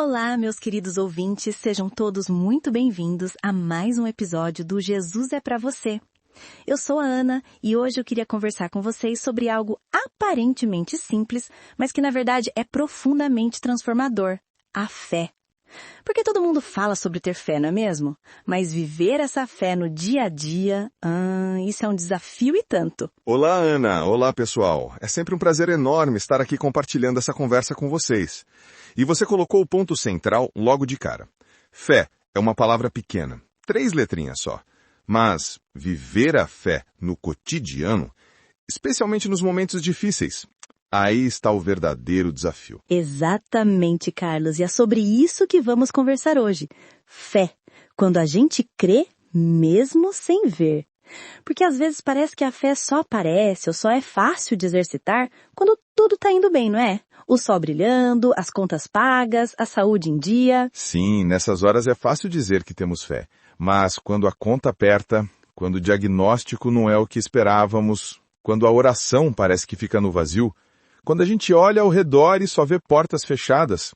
Olá, meus queridos ouvintes, sejam todos muito bem-vindos a mais um episódio do Jesus é pra você. Eu sou a Ana e hoje eu queria conversar com vocês sobre algo aparentemente simples, mas que na verdade é profundamente transformador: a fé. Porque todo mundo fala sobre ter fé, não é mesmo? Mas viver essa fé no dia a dia, isso é um desafio e tanto. Olá, Ana. Olá, pessoal. É sempre um prazer enorme estar aqui compartilhando essa conversa com vocês. E você colocou o ponto central logo de cara. Fé é uma palavra pequena, 3 letrinhas só. Mas viver a fé no cotidiano, especialmente nos momentos difíceis, aí está o verdadeiro desafio. Exatamente, Carlos. E é sobre isso que vamos conversar hoje. Fé. Quando a gente crê, mesmo sem ver. Porque às vezes parece que a fé só aparece ou só é fácil de exercitar quando tudo está indo bem, não é? O sol brilhando, as contas pagas, a saúde em dia. Sim, nessas horas é fácil dizer que temos fé. Mas quando a conta aperta, quando o diagnóstico não é o que esperávamos, quando a oração parece que fica no vazio, quando a gente olha ao redor e só vê portas fechadas,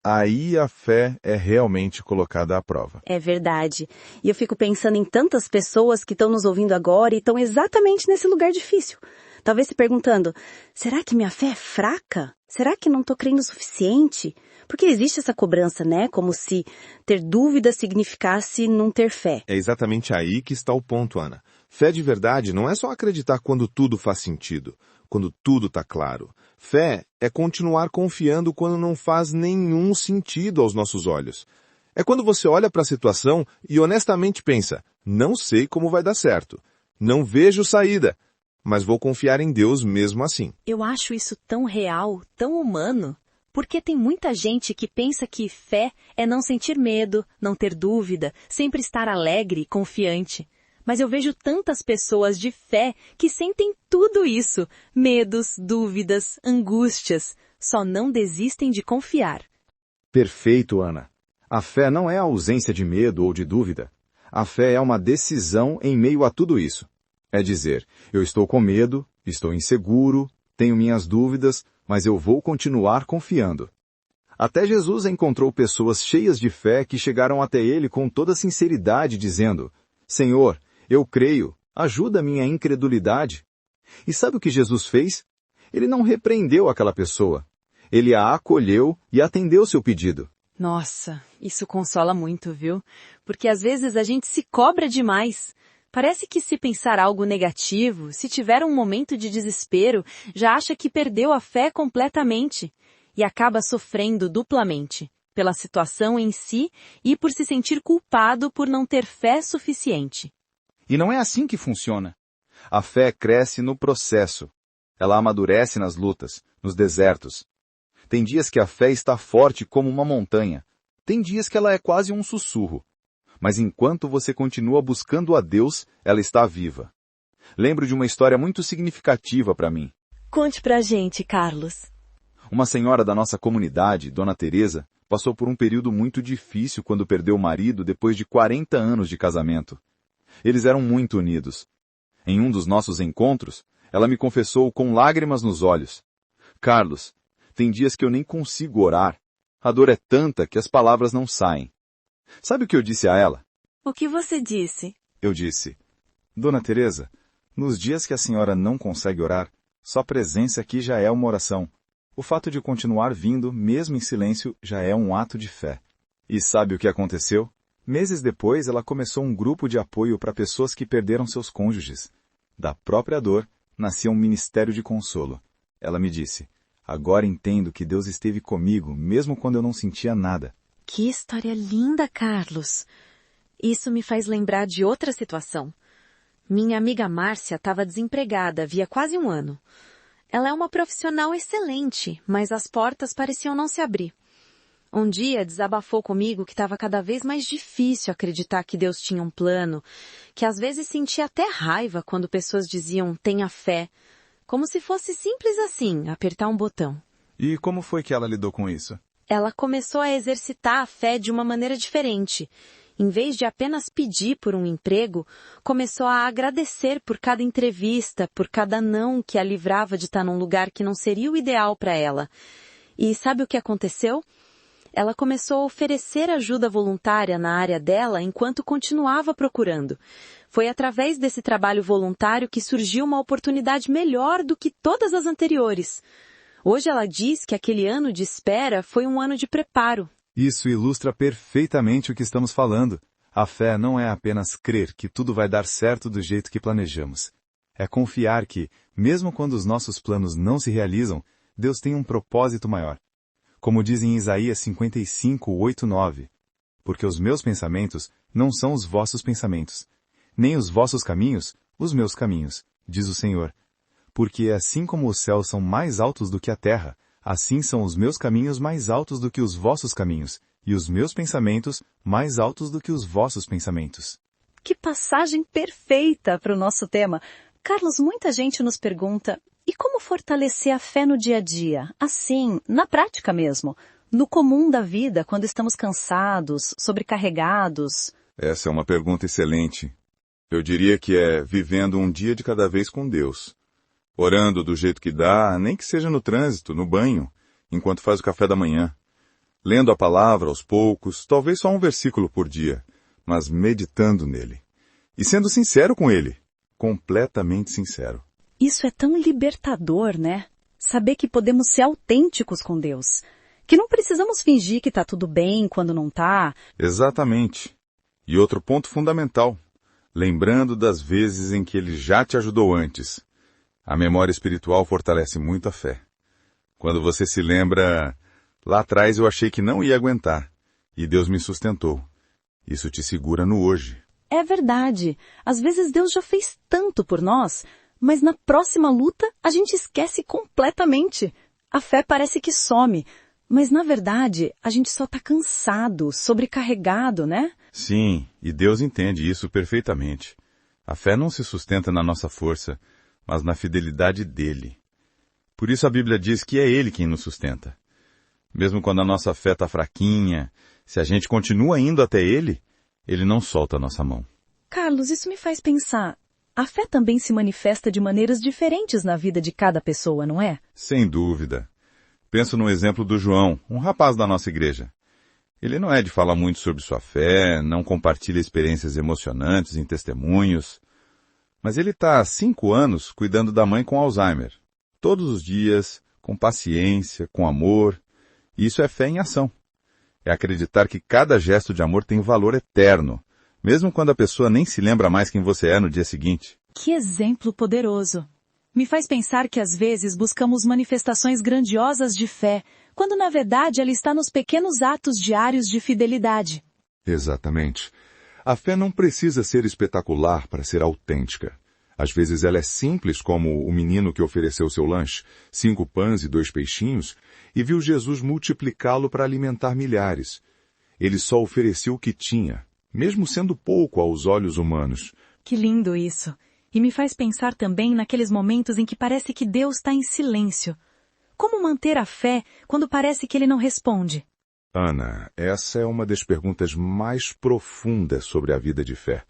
aí a fé é realmente colocada à prova. É verdade. E eu fico pensando em tantas pessoas que estão nos ouvindo agora e estão exatamente nesse lugar difícil. Talvez se perguntando, será que minha fé é fraca? Será que não estou crendo o suficiente? Porque existe essa cobrança, né? Como se ter dúvida significasse não ter fé. É exatamente aí que está o ponto, Ana. Fé de verdade não é só acreditar quando tudo faz sentido, quando tudo está claro. Fé é continuar confiando quando não faz nenhum sentido aos nossos olhos. É quando você olha para a situação e honestamente pensa, não sei como vai dar certo, não vejo saída, mas vou confiar em Deus mesmo assim. Eu acho isso tão real, tão humano, porque tem muita gente que pensa que fé é não sentir medo, não ter dúvida, sempre estar alegre e confiante. Mas eu vejo tantas pessoas de fé que sentem tudo isso, medos, dúvidas, angústias, só não desistem de confiar. Perfeito, Ana. A fé não é a ausência de medo ou de dúvida. A fé é uma decisão em meio a tudo isso. É dizer, eu estou com medo, estou inseguro, tenho minhas dúvidas, mas eu vou continuar confiando. Até Jesus encontrou pessoas cheias de fé que chegaram até ele com toda sinceridade dizendo, Senhor, eu creio, ajuda a minha incredulidade. E sabe o que Jesus fez? Ele não repreendeu aquela pessoa. Ele a acolheu e atendeu seu pedido. Nossa, isso consola muito, viu? Porque às vezes a gente se cobra demais. Parece que se pensar algo negativo, se tiver um momento de desespero, já acha que perdeu a fé completamente. E acaba sofrendo duplamente, pela situação em si e por se sentir culpado por não ter fé suficiente. E não é assim que funciona. A fé cresce no processo. Ela amadurece nas lutas, nos desertos. Tem dias que a fé está forte como uma montanha. Tem dias que ela é quase um sussurro. Mas enquanto você continua buscando a Deus, ela está viva. Lembro de uma história muito significativa para mim. Conte pra gente, Carlos. Uma senhora da nossa comunidade, Dona Teresa, passou por um período muito difícil quando perdeu o marido depois de 40 anos de casamento. Eles eram muito unidos. Em um dos nossos encontros, ela me confessou com lágrimas nos olhos. Carlos, tem dias que eu nem consigo orar. A dor é tanta que as palavras não saem. Sabe o que eu disse a ela? O que você disse? Eu disse, Dona Teresa, nos dias que a senhora não consegue orar, sua presença aqui já é uma oração. O fato de continuar vindo, mesmo em silêncio, já é um ato de fé. E sabe o que aconteceu? Meses depois, ela começou um grupo de apoio para pessoas que perderam seus cônjuges. Da própria dor, nascia um ministério de consolo. Ela me disse, agora entendo que Deus esteve comigo, mesmo quando eu não sentia nada. Que história linda, Carlos. Isso me faz lembrar de outra situação. Minha amiga Márcia estava desempregada havia quase um ano. Ela é uma profissional excelente, mas as portas pareciam não se abrir. Um dia desabafou comigo que estava cada vez mais difícil acreditar que Deus tinha um plano, que às vezes sentia até raiva quando pessoas diziam tenha fé, como se fosse simples assim, apertar um botão. E como foi que ela lidou com isso? Ela começou a exercitar a fé de uma maneira diferente. Em vez de apenas pedir por um emprego, começou a agradecer por cada entrevista, por cada não que a livrava de estar num lugar que não seria o ideal para ela. E sabe o que aconteceu? ela começou a oferecer ajuda voluntária na área dela enquanto continuava procurando. Foi através desse trabalho voluntário que surgiu uma oportunidade melhor do que todas as anteriores. Hoje ela diz que aquele ano de espera foi um ano de preparo. Isso ilustra perfeitamente o que estamos falando. A fé não é apenas crer que tudo vai dar certo do jeito que planejamos. É confiar que, mesmo quando os nossos planos não se realizam, Deus tem um propósito maior. Como diz em Isaías 55, 8, 9. Porque os meus pensamentos não são os vossos pensamentos, nem os vossos caminhos, os meus caminhos, diz o Senhor. Porque assim como os céus são mais altos do que a terra, assim são os meus caminhos mais altos do que os vossos caminhos, e os meus pensamentos mais altos do que os vossos pensamentos. Que passagem perfeita para o nosso tema. Carlos, muita gente nos pergunta, e como fortalecer a fé no dia a dia? Assim, na prática mesmo, no comum da vida, quando estamos cansados, sobrecarregados? Essa é uma pergunta excelente. Eu diria que é vivendo um dia de cada vez com Deus. Orando do jeito que dá, nem que seja no trânsito, no banho, enquanto faz o café da manhã. Lendo a palavra aos poucos, talvez só um versículo por dia, mas meditando nele. E sendo sincero com ele. Completamente sincero. Isso é tão libertador, né? Saber que podemos ser autênticos com Deus. Que não precisamos fingir que está tudo bem quando não está. Exatamente. E outro ponto fundamental. Lembrando das vezes em que ele já te ajudou antes. A memória espiritual fortalece muito a fé. Quando você se lembra, lá atrás eu achei que não ia aguentar, e Deus me sustentou. Isso te segura no hoje. É verdade. Às vezes Deus já fez tanto por nós, mas na próxima luta a gente esquece completamente. A fé parece que some, mas na verdade a gente só está cansado, sobrecarregado, né? Sim, e Deus entende isso perfeitamente. A fé não se sustenta na nossa força, mas na fidelidade dele. Por isso a Bíblia diz que é ele quem nos sustenta. Mesmo quando a nossa fé está fraquinha, se a gente continua indo até ele, ele não solta a nossa mão. Carlos, isso me faz pensar. A fé também se manifesta de maneiras diferentes na vida de cada pessoa, não é? Sem dúvida. Penso no exemplo do João, um rapaz da nossa igreja. Ele não é de falar muito sobre sua fé, não compartilha experiências emocionantes em testemunhos. Mas ele está há 5 anos cuidando da mãe com Alzheimer. Todos os dias, com paciência, com amor. E isso é fé em ação. É acreditar que cada gesto de amor tem valor eterno, mesmo quando a pessoa nem se lembra mais quem você é no dia seguinte. Que exemplo poderoso! Me faz pensar que às vezes buscamos manifestações grandiosas de fé, quando na verdade ela está nos pequenos atos diários de fidelidade. Exatamente. A fé não precisa ser espetacular para ser autêntica. Às vezes ela é simples, como o menino que ofereceu seu lanche, 5 pães e 2 peixinhos, e viu Jesus multiplicá-lo para alimentar milhares. Ele só ofereceu o que tinha, mesmo sendo pouco aos olhos humanos. Que lindo isso! E me faz pensar também naqueles momentos em que parece que Deus está em silêncio. Como manter a fé quando parece que Ele não responde? Ana, essa é uma das perguntas mais profundas sobre a vida de fé.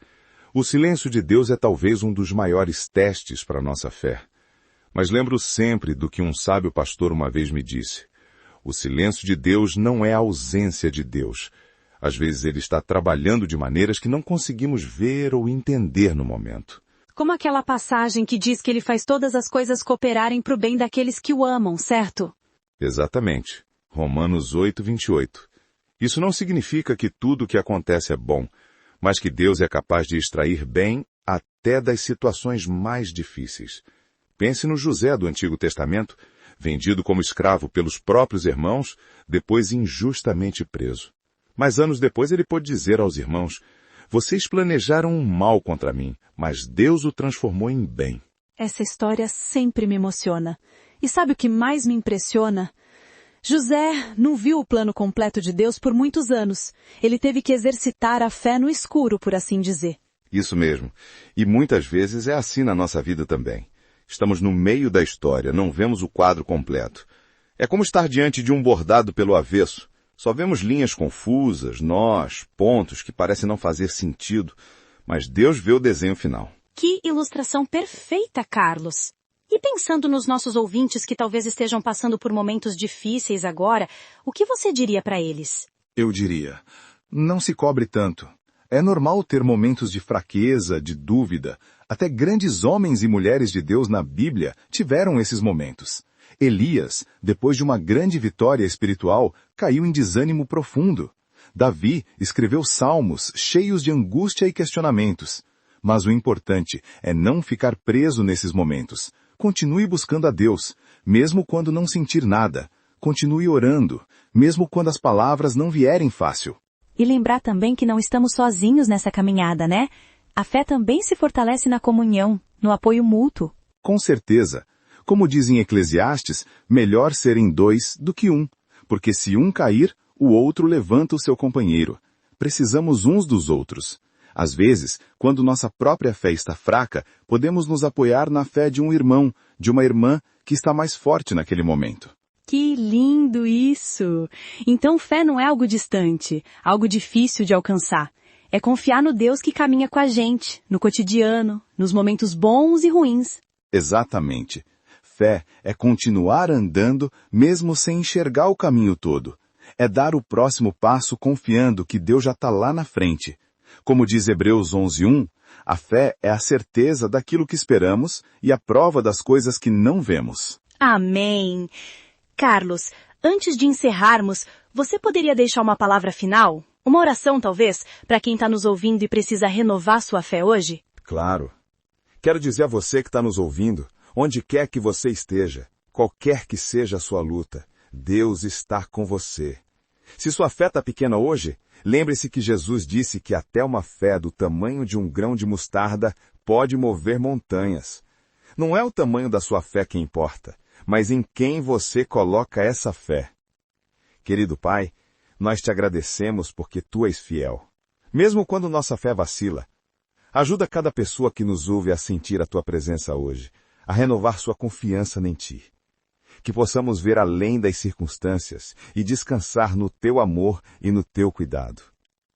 O silêncio de Deus é talvez um dos maiores testes para a nossa fé. Mas lembro sempre do que um sábio pastor uma vez me disse. O silêncio de Deus não é a ausência de Deus. Às vezes ele está trabalhando de maneiras que não conseguimos ver ou entender no momento. Como aquela passagem que diz que Ele faz todas as coisas cooperarem para o bem daqueles que o amam, certo? Exatamente. Romanos 8, 28. Isso não significa que tudo o que acontece é bom, mas que Deus é capaz de extrair bem até das situações mais difíceis. Pense no José do Antigo Testamento, vendido como escravo pelos próprios irmãos, depois injustamente preso. Mas anos depois ele pôde dizer aos irmãos, vocês planejaram um mal contra mim, mas Deus o transformou em bem. Essa história sempre me emociona. E sabe o que mais me impressiona? José não viu o plano completo de Deus por muitos anos. Ele teve que exercitar a fé no escuro, por assim dizer. Isso mesmo. E muitas vezes é assim na nossa vida também. Estamos no meio da história, não vemos o quadro completo. É como estar diante de um bordado pelo avesso. Só vemos linhas confusas, nós, pontos que parecem não fazer sentido, mas Deus vê o desenho final. Que ilustração perfeita, Carlos! E pensando nos nossos ouvintes que talvez estejam passando por momentos difíceis agora, o que você diria para eles? Eu diria, não se cobre tanto. É normal ter momentos de fraqueza, de dúvida. Até grandes homens e mulheres de Deus na Bíblia tiveram esses momentos. Elias, depois de uma grande vitória espiritual, caiu em desânimo profundo. Davi escreveu salmos cheios de angústia e questionamentos. Mas o importante é não ficar preso nesses momentos. Continue buscando a Deus, mesmo quando não sentir nada. Continue orando, mesmo quando as palavras não vierem fácil. E lembrar também que não estamos sozinhos nessa caminhada, né? A fé também se fortalece na comunhão, no apoio mútuo. Com certeza. Como diz em Eclesiastes, melhor serem dois do que um, porque se um cair, o outro levanta o seu companheiro. Precisamos uns dos outros. Às vezes, quando nossa própria fé está fraca, podemos nos apoiar na fé de um irmão, de uma irmã que está mais forte naquele momento. Que lindo isso! Então fé não é algo distante, algo difícil de alcançar. É confiar no Deus que caminha com a gente, no cotidiano, nos momentos bons e ruins. Exatamente. Fé é continuar andando mesmo sem enxergar o caminho todo. É dar o próximo passo confiando que Deus já está lá na frente. Como diz Hebreus 11:1, a fé é a certeza daquilo que esperamos e a prova das coisas que não vemos. Amém! Carlos, antes de encerrarmos, você poderia deixar uma palavra final? Uma oração, talvez, para quem está nos ouvindo e precisa renovar sua fé hoje? Claro. Quero dizer a você que está nos ouvindo, onde quer que você esteja, qualquer que seja a sua luta, Deus está com você. Se sua fé está pequena hoje, lembre-se que Jesus disse que até uma fé do tamanho de um grão de mostarda pode mover montanhas. Não é o tamanho da sua fé que importa, mas em quem você coloca essa fé. Querido Pai, nós te agradecemos porque Tu és fiel. Mesmo quando nossa fé vacila, ajuda cada pessoa que nos ouve a sentir a Tua presença hoje, a renovar sua confiança em Ti. Que possamos ver além das circunstâncias e descansar no Teu amor e no Teu cuidado.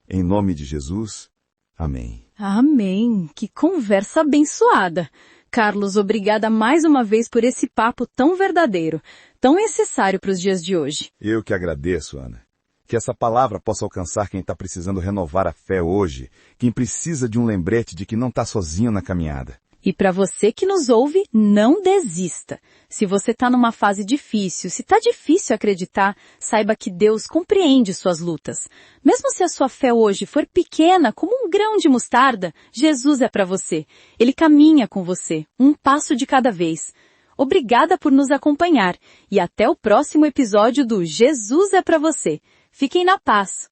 Em nome de Jesus, amém. Amém! Que conversa abençoada! Carlos, obrigada mais uma vez por esse papo tão verdadeiro, tão necessário para os dias de hoje. Eu que agradeço, Ana. Que essa palavra possa alcançar quem está precisando renovar a fé hoje, quem precisa de um lembrete de que não está sozinho na caminhada. E para você que nos ouve, não desista. Se você está numa fase difícil, se está difícil acreditar, saiba que Deus compreende suas lutas. Mesmo se a sua fé hoje for pequena, como um grão de mostarda, Jesus é para você. Ele caminha com você, um passo de cada vez. Obrigada por nos acompanhar e até o próximo episódio do Jesus é para você. Fiquem na paz.